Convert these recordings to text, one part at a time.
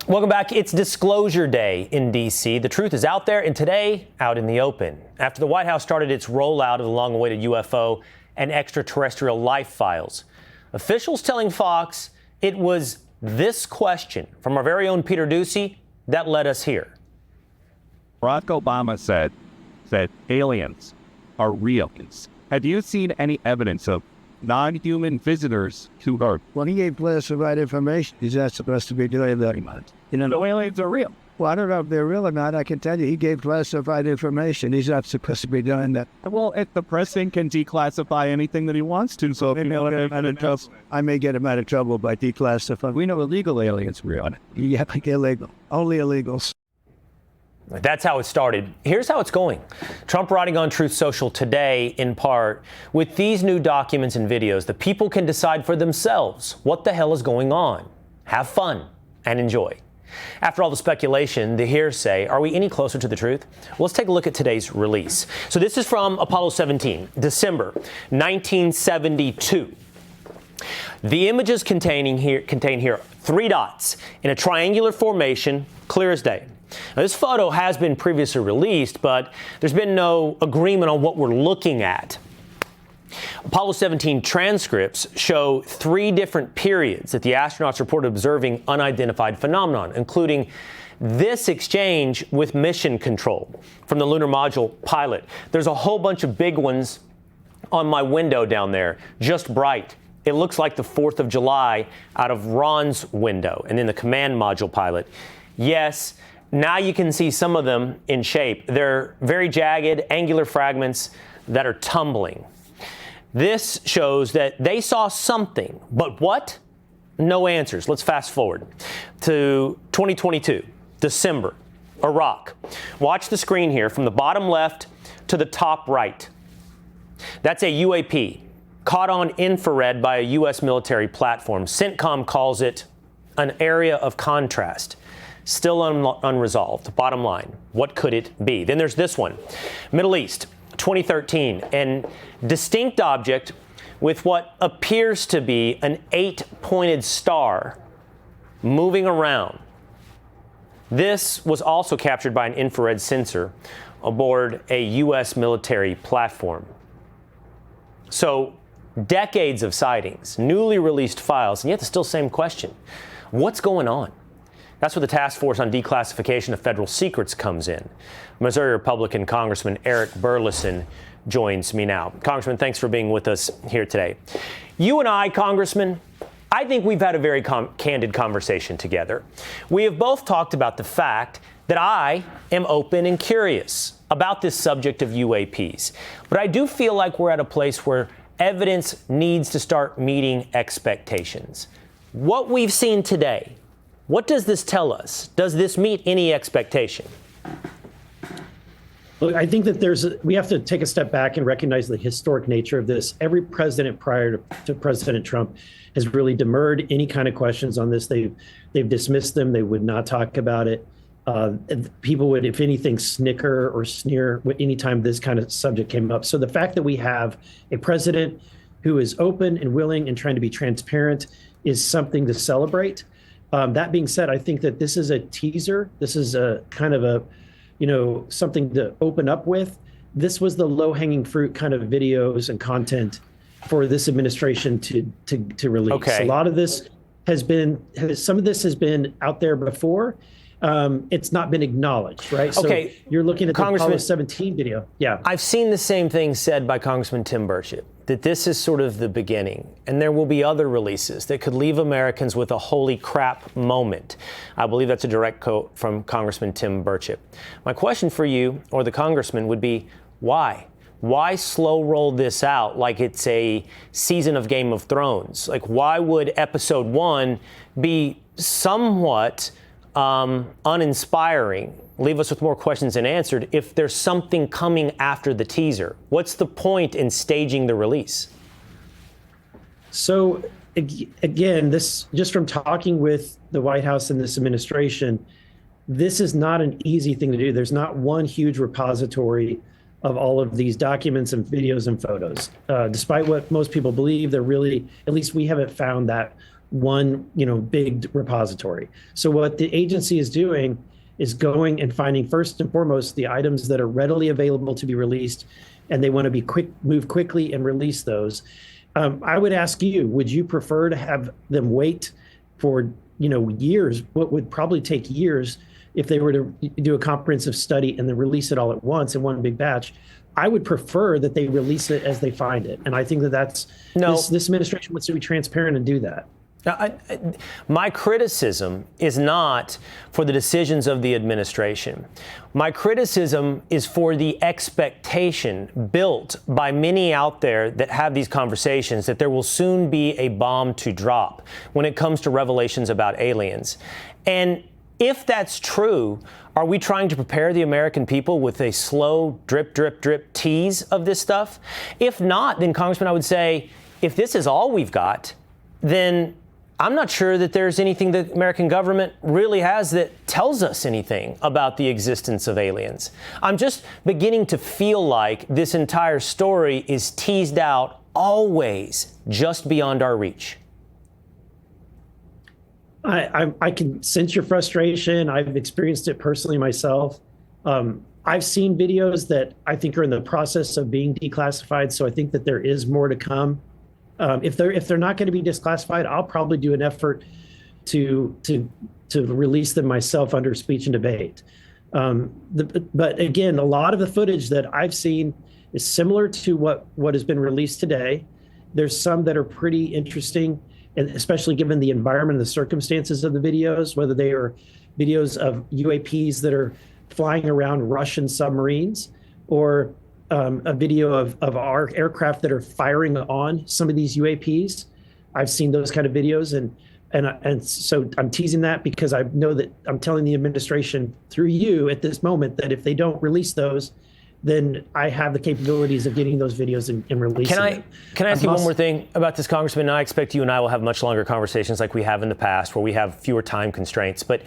Welcome back. It's Disclosure Day in D.C. The truth is out there, and today, out in the open. After the White House started its rollout of the long-awaited UFO and extraterrestrial life files, officials telling Fox it was this question from our very own Peter Doocy that led us here. Barack Obama said that aliens are real. Have you seen any evidence of non-human visitors to Earth? Well, he gave classified information. He's not supposed to be doing that. You know, No aliens are real. well, I don't know if they're real or not. I can tell you, he gave classified information. He's not supposed to be doing that. Well, if the president can declassify anything that he wants to, so Maybe I'll get him out of trouble. I may get him out of trouble by declassifying. we know illegal aliens are real. Yeah, like illegal. Only illegals. That's how it started. Here's how it's going. Trump writing on Truth Social today, in part, with these new documents and videos, the people can decide for themselves what the hell is going on. Have fun and enjoy. After all the speculation, the hearsay, are we any closer to the truth? Well, let's take a look at today's release. So this is from Apollo 17, December 1972. The images contain here 3 dots in a triangular formation, clear as day. Now, this photo has been previously released, but there's been no agreement on what we're looking at. Apollo 17 transcripts show 3 different periods that the astronauts reported observing unidentified phenomenon, including this exchange with mission control from the lunar module pilot. There's a whole bunch of big ones on my window down there, just bright. It looks like the 4th of July out of Ron's window, and then the command module pilot. Yes, now you can see some of them in shape. They're very jagged, angular fragments that are tumbling. This shows that they saw something, but what? No answers. Let's fast forward to 2022, December, Iraq. Watch the screen here from the bottom left to the top right. That's a UAP caught on infrared by a U.S. military platform. CENTCOM calls it an area of contrast. Still unresolved. Bottom line, what could it be? Then there's this one, Middle East, 2013, an distinct object with what appears to be an 8-pointed star moving around. This was also captured by an infrared sensor aboard a U.S. military platform. So, decades of sightings, newly released files, and yet it's still the same question. What's going on? That's where the Task Force on Declassification of Federal Secrets comes in. Missouri Republican Congressman Eric Burlison joins me now. Congressman, thanks for being with us here today. You and I, Congressman, I think we've had a very candid conversation together. We have both talked about the fact that I am open and curious about this subject of UAPs. But I do feel like we're at a place where evidence needs to start meeting expectations. What we've seen today, what does this tell us? Does this meet any expectation? Look, I think that we have to take a step back and recognize the historic nature of this. Every president prior to President Trump has really demurred any kind of questions on this. They've dismissed them. They would not talk about it. People would, if anything, snicker or sneer anytime this kind of subject came up. So the fact that we have a president who is open and willing and trying to be transparent is something to celebrate. That being said, I think that this is a teaser. This is a kind of a, something to open up with. This was the low-hanging fruit kind of videos and content for this administration to release. Okay. A lot of this some of this has been out there before. It's not been acknowledged, right? Okay. So you're looking at the Congressman, Apollo 17 video. Yeah. I've seen the same thing said by Congressman Tim Burchett, that this is sort of the beginning, and there will be other releases that could leave Americans with a holy crap moment. I believe that's a direct quote from Congressman Tim Burchett. My question for you, or the congressman, would be, why? Why slow roll this out like it's a season of Game of Thrones? Like, why would episode 1 be somewhat uninspiring, leave us with more questions than answered, if there's something coming after the teaser? What's the point in staging the release? So again, this, just from talking with the White House and this administration, this is not an easy thing to do. There's not one huge repository of all of these documents and videos and photos. Despite what most people believe, they're really, at least we haven't found that one, big repository. So what the agency is doing is going and finding, first and foremost, the items that are readily available to be released, and they want to move quickly and release those. I would ask you, would you prefer to have them wait for years, what would probably take years, if they were to do a comprehensive study and then release it all at once in one big batch? I would prefer that they release it as they find it. And I think that's this administration wants to be transparent and do that. My criticism is not for the decisions of the administration. My criticism is for the expectation built by many out there that have these conversations that there will soon be a bomb to drop when it comes to revelations about aliens. And if that's true, are we trying to prepare the American people with a slow drip, drip, drip tease of this stuff? If not, then, Congressman, I would say, if this is all we've got, then I'm not sure that there's anything the American government really has that tells us anything about the existence of aliens. I'm just beginning to feel like this entire story is teased out always just beyond our reach. I can sense your frustration. I've experienced it personally myself. I've seen videos that I think are in the process of being declassified, so I think that there is more to come. If they're not going to be declassified, I'll probably do an effort to release them myself under speech and debate. But again, a lot of the footage that I've seen is similar to what has been released today. There's some that are pretty interesting, and especially given the environment and the circumstances of the videos, whether they are videos of UAPs that are flying around Russian submarines, or a video of our aircraft that are firing on some of these UAPs. I've seen those kind of videos, and so I'm teasing that because I know that I'm telling the administration through you at this moment that if they don't release those, then I have the capabilities of getting those videos and releasing them. Can I ask you one more thing about this, Congressman? And I expect you and I will have much longer conversations like we have in the past, where we have fewer time constraints. But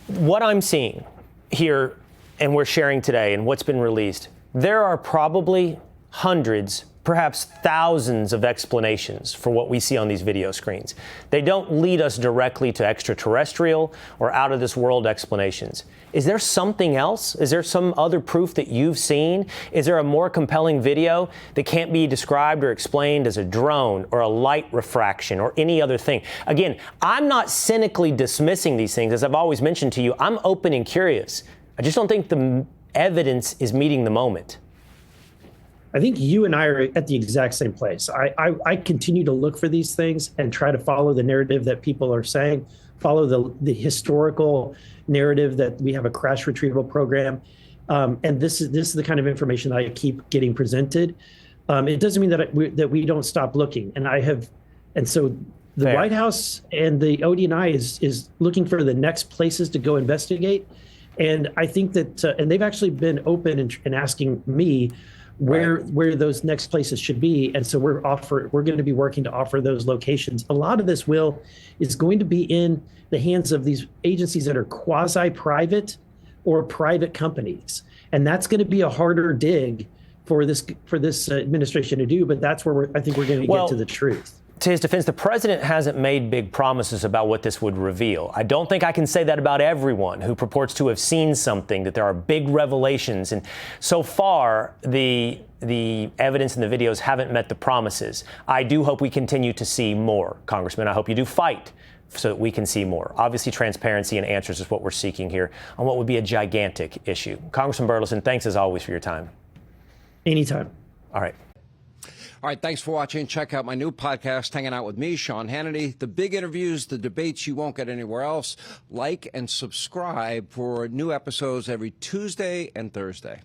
what I'm seeing here, and we're sharing today, and what's been released, there are probably hundreds, perhaps thousands of explanations for what we see on these video screens. They don't lead us directly to extraterrestrial or out of this world explanations. Is there something else? Is there some other proof that you've seen? Is there a more compelling video that can't be described or explained as a drone or a light refraction or any other thing? Again, I'm not cynically dismissing these things. As I've always mentioned to you, I'm open and curious. I just don't think the evidence is meeting the moment. I think you and I are at the exact same place. I continue to look for these things and try to follow the narrative that people are saying, follow the historical narrative that we have a crash retrieval program. And this is the kind of information that I keep getting presented. It doesn't mean that we don't stop looking. And so the Fair. White House and the ODNI is looking for the next places to go investigate. And I think that, and they've actually been open and asking me where those next places should be. And so we're going to be working to offer those locations. A lot of this, Will, is going to be in the hands of these agencies that are quasi-private or private companies. And that's going to be a harder dig for this administration to do. But that's where I think we're going to get to the truth. To his defense, the president hasn't made big promises about what this would reveal. I don't think I can say that about everyone who purports to have seen something, that there are big revelations. And so far, the evidence in the videos haven't met the promises. I do hope we continue to see more, Congressman. I hope you do fight so that we can see more. Obviously, transparency and answers is what we're seeking here on what would be a gigantic issue. Congressman Burlison, thanks as always for your time. Anytime. All right. All right, thanks for watching. Check out my new podcast, Hanging Out with Me, Sean Hannity. The big interviews, the debates you won't get anywhere else. Like and subscribe for new episodes every Tuesday and Thursday.